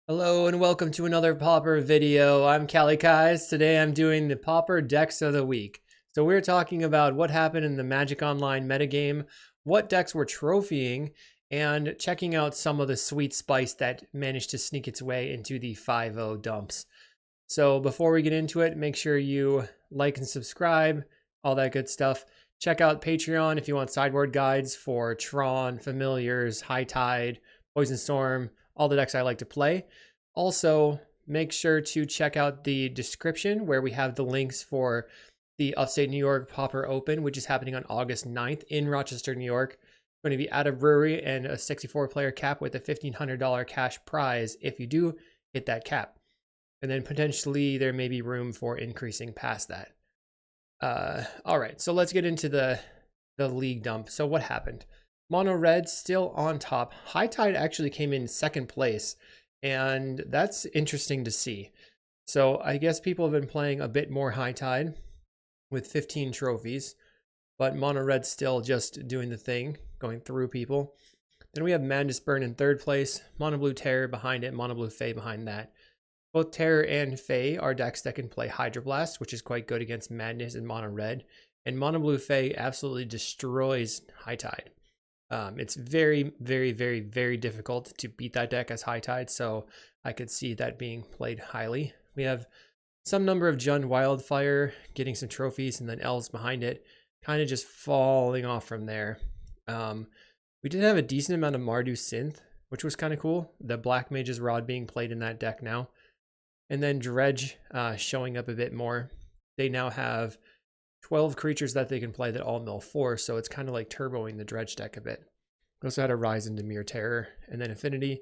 Hello and welcome to another Pauper video. I'm Kalikaiz. Today I'm doing the Pauper Decks of the Week. So we're talking about what happened in the Magic Online metagame, what decks were trophying, and checking out some of the sweet spice that managed to sneak its way into the 5-0 dumps. So before we get into it, make sure you like and subscribe, all that good stuff. Check out Patreon if you want sideboard guides for Tron, Familiars, High Tide, Poison Storm, all the decks I like to play. Also, make sure to check out the description where we have the links for the Upstate New York Pauper Open, which is happening on August 9th in Rochester, New York. It's going to be at a brewery and a 64-player cap with a $1,500 cash prize if you do hit that cap. And then potentially there may be room for increasing past that. All right, so let's get into the league dump. So what happened? Mono Red still on top. High Tide actually came in second place, and that's interesting to see. So I guess people have been playing a bit more High Tide with 15 trophies, but Mono Red still just doing the thing, going through people. Then we have Madness Burn in third place, Mono Blue Terror behind it, Mono Blue Fae behind that. Both Terror and Fae are decks that can play Hydroblast, which is quite good against Madness and Mono Red. And Mono Blue Fae absolutely destroys High Tide. It's very, very, very, very difficult to beat that deck as High Tide, so I could see that being played highly. We have some number of Jund Wildfire getting some trophies, and then Elves behind it, kind of just falling off from there. We did have a decent amount of Mardu Synth, which was kind of cool. The Black Mage's Rod being played in that deck now. And then Dredge showing up a bit more. They now have 12 creatures that they can play that all mill 4, so it's kind of like turboing the Dredge deck a bit. We also had a Rise into Mere Terror, and then Affinity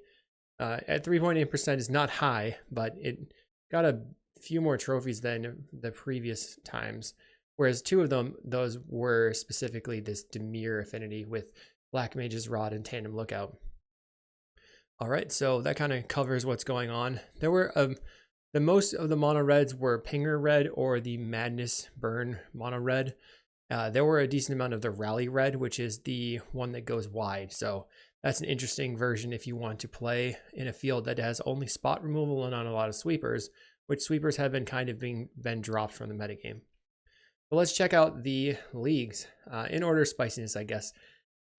at 3.8% is not high, but it got a few more trophies than the previous times, whereas two of them, those were specifically this Demure Affinity with Black Mage's Rod and Tandem Lookout. All right, so that kind of covers what's going on. There were the most of the mono reds were Pinger Red or the Madness Burn mono red. There were a decent amount of the Rally Red, which is the one that goes wide. So that's an interesting version if you want to play in a field that has only spot removal and not a lot of sweepers, which sweepers have been kind of been dropped from the metagame. But let's check out the leagues in order of spiciness, I guess.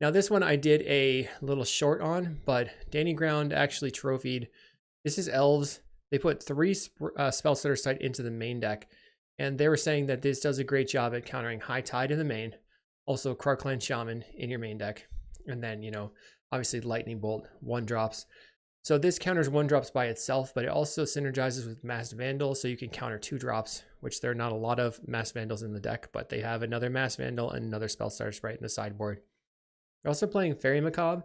Now this one I did a little short on, but Danny Ground actually trophied. This is Elves. They put 3 Spellstutter Sight into the main deck, and they were saying that this does a great job at countering High Tide in the main, also Krark-Clan Shaman in your main deck, and then, you know, obviously Lightning Bolt, 1-drops. So this counters 1-drops by itself, but it also synergizes with Masked Vandal, so you can counter 2-drops, which there are not a lot of Masked Vandals in the deck, but they have another Masked Vandal and another Spellstutter Sprite in the sideboard. They're also playing Fairy Macabre.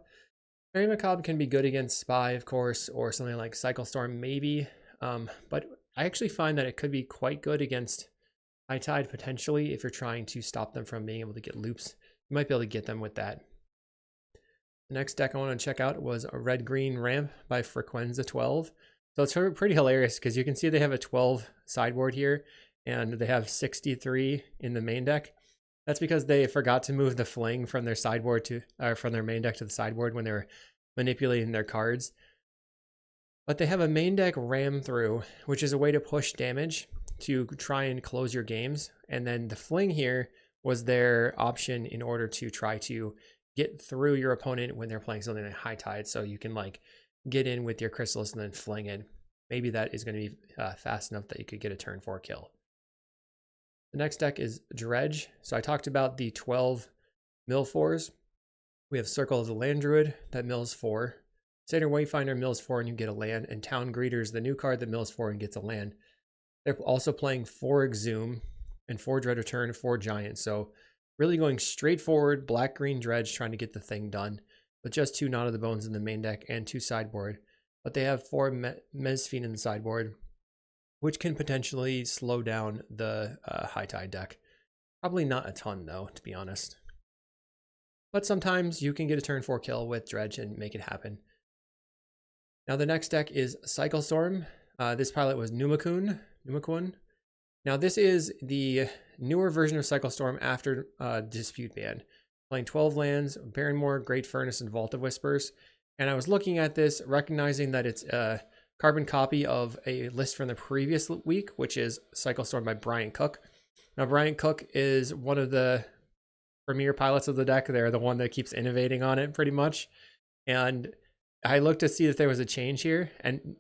Fairy Macabre can be good against Spy, of course, or something like Cyclestorm, maybe. But I actually find that it could be quite good against High Tide, potentially, if you're trying to stop them from being able to get loops. You might be able to get them with that. The next deck I want to check out was a Red-Green Ramp by Frequenza 12. So it's pretty hilarious because you can see they have a 12 sideboard here, and they have 63 in the main deck. That's because they forgot to move the fling from their sideboard to, or from their main deck to the sideboard when they were manipulating their cards. But they have a main deck Ram Through, which is a way to push damage to try and close your games. And then the fling here was their option in order to try to get through your opponent when they're playing something like High Tide. So you can like get in with your Chrysalis and then fling it. Maybe that is going to be fast enough that you could get a turn 4 kill. The next deck is Dredge. So I talked about the 12 mill 4s. We have Circle of the Land Druid that mills 4. Satyr Wayfinder mills 4 and you get a land. And Town Greeter is the new card that mills 4 and gets a land. They're also playing 4 Exhume and 4 Dread Return, 4 Giant. So really going straight forward, black-green Dredge trying to get the thing done. With just 2 Knot of the Bones in the main deck and 2 sideboard. But they have 4 Mezfiend in the sideboard, which can potentially slow down the High Tide deck. Probably not a ton, though, to be honest. But sometimes you can get a turn 4 kill with Dredge and make it happen. Now the next deck is Cyclestorm. This pilot was Numakun. Now this is the newer version of Cyclestorm after Dispute Ban. Playing 12 lands, Barrenmoor, Great Furnace, and Vault of Whispers. And I was looking at this, recognizing that it's carbon copy of a list from the previous week, which is Cycletorm by Brian Cook. Now, Brian Cook is one of the premier pilots of the deck. They're the one that keeps innovating on it pretty much. And I looked to see if there was a change here. And,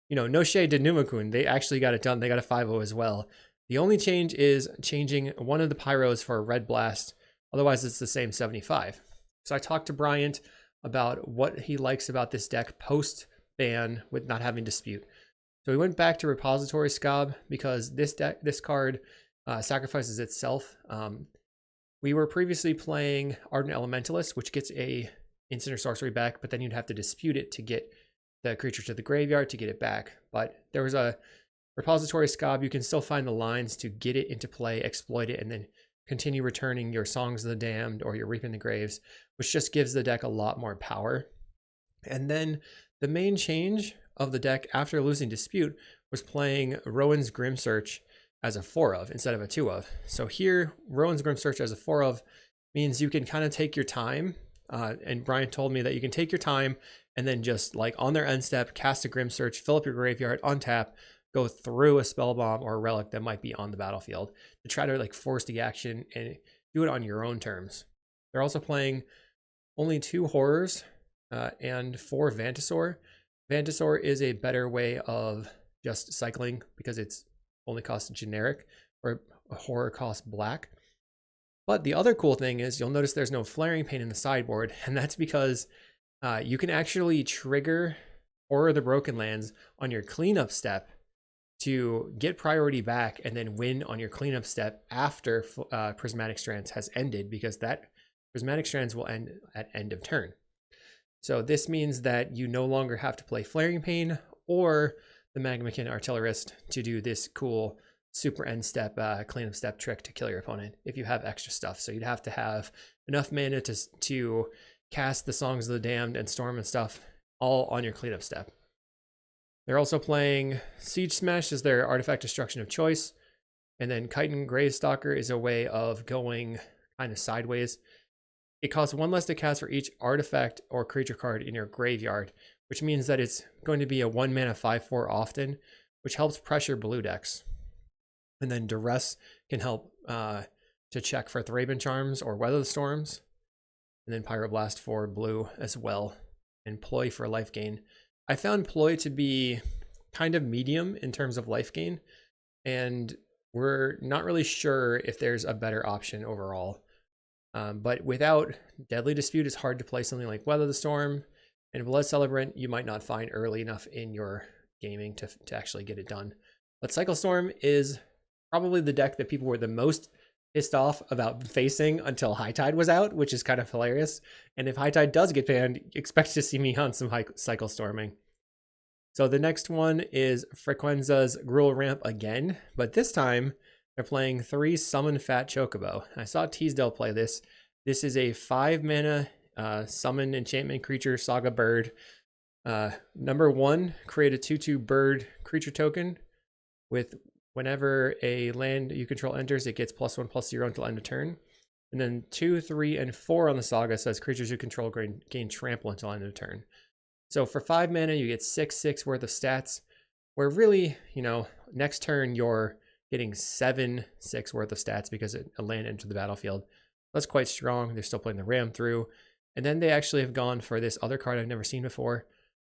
you know, no shade to Numakun. They actually got it done. They got a 5-0 as well. The only change is changing one of the pyros for a red blast. Otherwise, it's the same 75. So I talked to Bryant about what he likes about this deck post-ban with not having dispute. So we went back to Repository Scob because this card sacrifices itself. We were previously playing Ardent Elementalist, which gets a instant or sorcery back, but then you'd have to dispute it to get the creature to the graveyard to get it back. But there was a Repository Scob. You can still find the lines to get it into play, exploit it, and then continue returning your Songs of the Damned or your Reaping the Graves, which just gives the deck a lot more power. And then the main change of the deck after losing dispute was playing Rowan's Grim Search as a 4-of instead of a 2-of. So here, Rowan's Grim Search as a 4-of means you can kind of take your time. And Brian told me that you can take your time and then just like on their end step, cast a Grim Search, fill up your graveyard, untap, go through a spell bomb or a relic that might be on the battlefield to try to like force the action and do it on your own terms. They're also playing only 2 horrors and 4 Vantasaur. Vantasaur is a better way of just cycling because it's only costs generic, or a horror costs black. But the other cool thing is you'll notice there's no Flaring Pain in the sideboard, and that's because you can actually trigger Horror of the Broken Lands on your cleanup step to get priority back and then win on your cleanup step after Prismatic Strands has ended, because that Prismatic Strands will end at end of turn. So this means that you no longer have to play Flaring Pain or the Magmakin Artillerist to do this cool super end step cleanup step trick to kill your opponent if you have extra stuff. So you'd have to have enough mana to cast the Songs of the Damned and Storm and stuff all on your cleanup step. They're also playing Siege Smash as their artifact destruction of choice. And then Chitin Gravestalker is a way of going kind of sideways. It costs 1 less to cast for each artifact or creature card in your graveyard, which means that it's going to be a 1 mana 5/4 often, which helps pressure blue decks. And then Duress can help to check for Thraben Charms or Weather the Storms. And then Pyroblast for blue as well. And Ploy for life gain. I found Ploy to be kind of medium in terms of life gain, and we're not really sure if there's a better option overall. But without Deadly Dispute, it's hard to play something like Weather the Storm, and Blood Celebrant you might not find early enough in your gaming to actually get it done. But Cyclestorm is probably the deck that people were the most pissed off about facing until High Tide was out, which is kind of hilarious. And if High Tide does get banned, expect to see me on some cycle storming. So the next one is Frequenza's Gruul Ramp again, but this time they're playing 3 Summon Fat Chocobo. I saw Teasdale play this. This is a 5 mana summon enchantment creature saga bird. Number 1, create a 2/2 bird creature token with whenever a land you control enters, it gets +1/+0 until end of turn. And then 2, 3, and 4 on the saga says creatures you control gain trample until end of turn. So for 5 mana, you get 6/6 worth of stats, where really, you know, next turn you're getting 7/6 worth of stats because a land entered the battlefield. That's quite strong. They're still playing the Ram through. And then they actually have gone for this other card I've never seen before,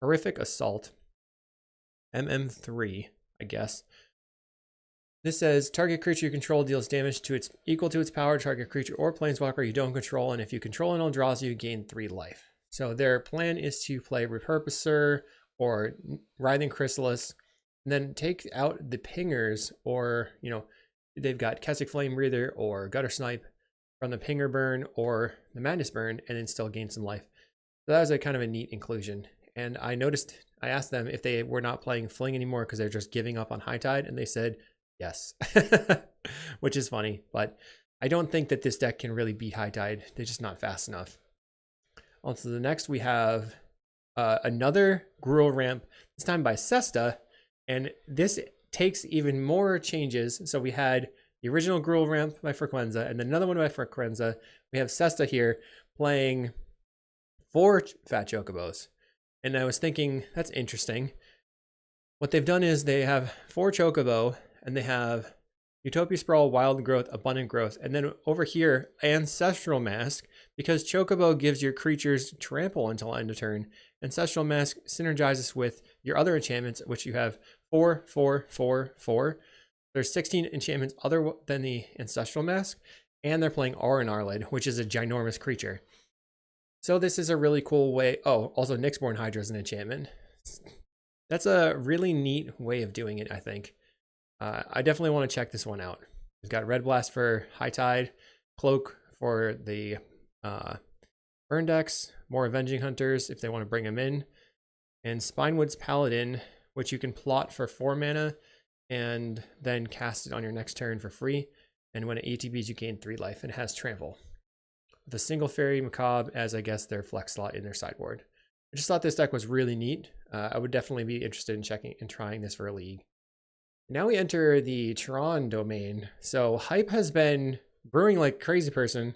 Horrific Assault, MM3, I guess. This says target creature you control deals damage to its equal to its power, target creature or planeswalker you don't control, and if you control an all draws you gain 3 life. So their plan is to play Repurposer or Writhing Chrysalis, and then take out the pingers, or, you know, they've got Keswick Flame Breather or Gutter Snipe from the Pinger Burn or the Madness Burn, and then still gain some life. So that was a kind of a neat inclusion. And I asked them if they were not playing Fling anymore because they're just giving up on High Tide, and they said yes, which is funny, but I don't think that this deck can really beat High Tide. They're just not fast enough. On to the next, we have another Gruul Ramp, this time by Sesta, and this takes even more changes. So we had the original Gruul Ramp by Frequenza, and then another one by Frequenza. We have Sesta here playing 4 Fat Chocobos. And I was thinking, that's interesting. What they've done is they have 4 Chocobo, and they have Utopia Sprawl, Wild Growth, Abundant Growth, and then over here, Ancestral Mask, because Chocobo gives your creatures trample until end of turn. Ancestral Mask synergizes with your other enchantments, which you have 4, 4, 4, 4. There's 16 enchantments other than the Ancestral Mask, and they're playing Aura Arlid, which is a ginormous creature. So this is a really cool way. Oh, also Nyxborn Hydra is an enchantment. That's a really neat way of doing it, I think. I definitely want to check this one out. We've got Red Blast for High Tide, Cloak for the Burn Decks, more Avenging Hunters if they want to bring them in, and Spinewood's Paladin, which you can plot for 4 mana and then cast it on your next turn for free. And when it ATBs, you gain 3 life and has Trample. The single Fairy Macabre as, I guess, their flex slot in their sideboard. I just thought this deck was really neat. I would definitely be interested in checking and trying this for a league. Now we enter the Tron domain. So Hype has been brewing like a crazy person,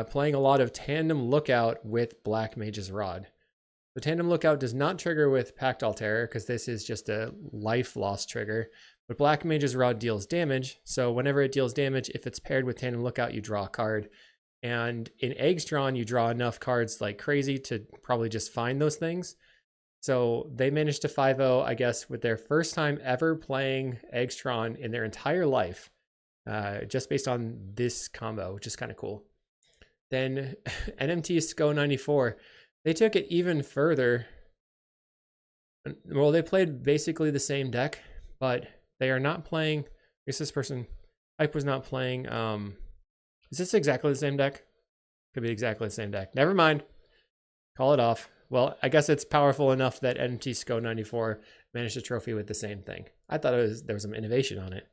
playing a lot of Tandem Lookout with Black Mage's Rod. The Tandem Lookout does not trigger with Pact Altair because this is just a life loss trigger, but Black Mage's Rod deals damage. So whenever it deals damage, if it's paired with Tandem Lookout, you draw a card. And in Egtron, you draw enough cards like crazy to probably just find those things. So they managed to 5-0, I guess, with their first time ever playing Egtron in their entire life, just based on this combo, which is kind of cool. Then NMT SCO 94, they took it even further. Well, they played basically the same deck, but they are not playing. I guess this person, Hype, was not playing. Is this exactly the same deck? Could be exactly the same deck. Never mind. Call it off. Well, I guess it's powerful enough that NMT SCO 94 managed a trophy with the same thing. I thought there was some innovation on it.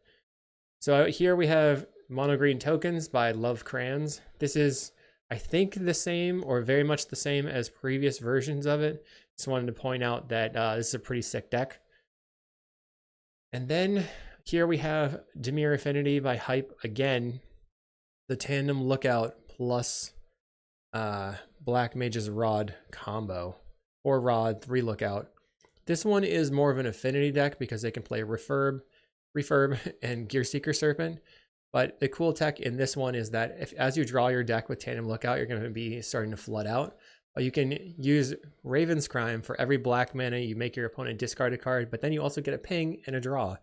So here we have Mono Green Tokens by Love Crayons. This is, I think, the same or very much the same as previous versions of it. Just wanted to point out that this is a pretty sick deck. And then here we have Dimir Affinity by Hype again. The Tandem Lookout plus Black Mage's Rod combo, 4 Rod, 3 Lookout. This one is more of an affinity deck because they can play Refurb, and Gearseeker Serpent. But the cool tech in this one is that as you draw your deck with Tandem Lookout, you're going to be starting to flood out. But you can use Raven's Crime for every black mana you make your opponent discard a card, but then you also get a ping and a draw,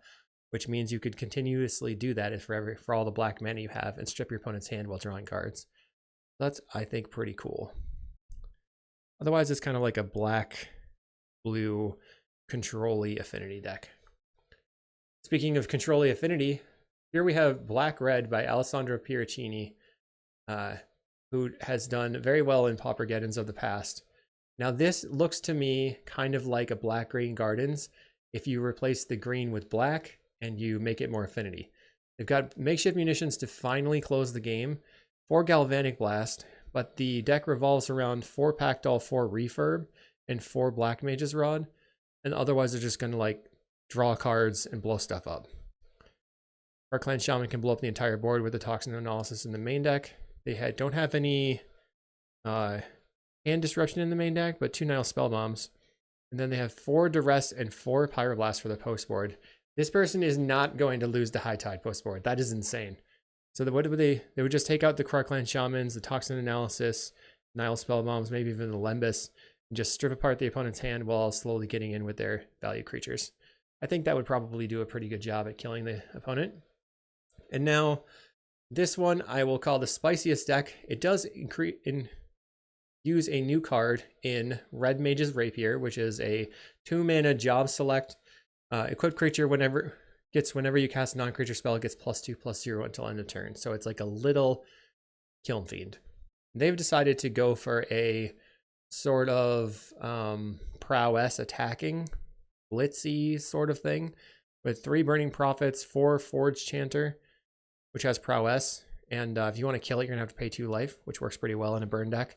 which means you could continuously do that for all the black mana you have and strip your opponent's hand while drawing cards. That's, I think, pretty cool. Otherwise, it's kind of like a black-blue control-y affinity deck. Speaking of control-y affinity, here we have Black-Red by Alessandro Piericini, who has done very well in Pauper-Geddons of the past. Now, this looks to me kind of like a Black-Green Gardens if you replace the green with black and you make it more affinity. They've got makeshift munitions to finally close the game, 4 Galvanic Blast, but the deck revolves around 4 Pactol, 4 Refurb, and 4 Black Mage's Rod, and otherwise they're just going to like draw cards and blow stuff up. Our Clan Shaman can blow up the entire board with the Toxin Analysis in the main deck. They don't have any hand disruption in the main deck, but 2 Nile Spell Bombs. And then they have 4 Duress and 4 Pyroblast for the post board. This person is not going to lose the High Tide post board. That is insane. So what would they would just take out the Clan Shamans, the Toxin Analysis, Nile Spell Bombs, maybe even the Lembus, and just strip apart the opponent's hand while slowly getting in with their value creatures. I think that would probably do a pretty good job at killing the opponent. And now, this one I will call the spiciest deck. It does use a new card in Red Mage's Rapier, which is a 2-mana job select. Equipped creature whenever you cast a non-creature spell, it gets +2/+0 until end of turn. So it's like a little Kiln Fiend. They've decided to go for a sort of prowess attacking, blitzy sort of thing, with 3 Burning Prophets, 4 Forge Chanter, which has prowess, and if you want to kill it, you're gonna have to pay 2 life, which works pretty well in a burn deck.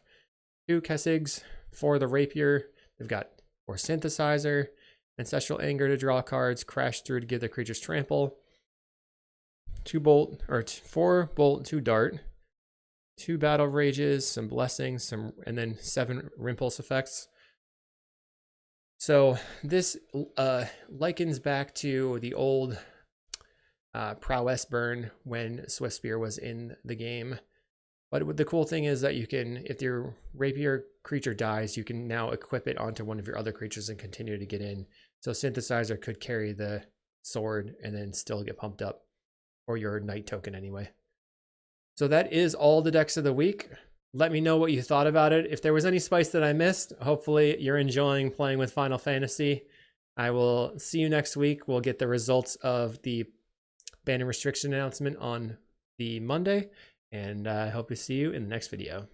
2 Kessigs for the Rapier. They've got 4 Synthesizer, Ancestral Anger to draw cards, Crash Through to give the creatures trample, 4 Bolt, 2 Dart, 2 Battle Rages, some Blessings, and then 7 Rimpulse effects. So this likens back to the old prowess burn when Swift Spear was in the game. But the cool thing is that you can, if your Rapier creature dies, you can now equip it onto one of your other creatures and continue to get in. So Synthesizer could carry the sword and then still get pumped up, or your Knight token anyway. So that is all the decks of the week. Let me know what you thought about it. If there was any spice that I missed, hopefully you're enjoying playing with Final Fantasy. I will see you next week. We'll get the results of the ban and restriction announcement on the Monday, and I hope to see you in the next video.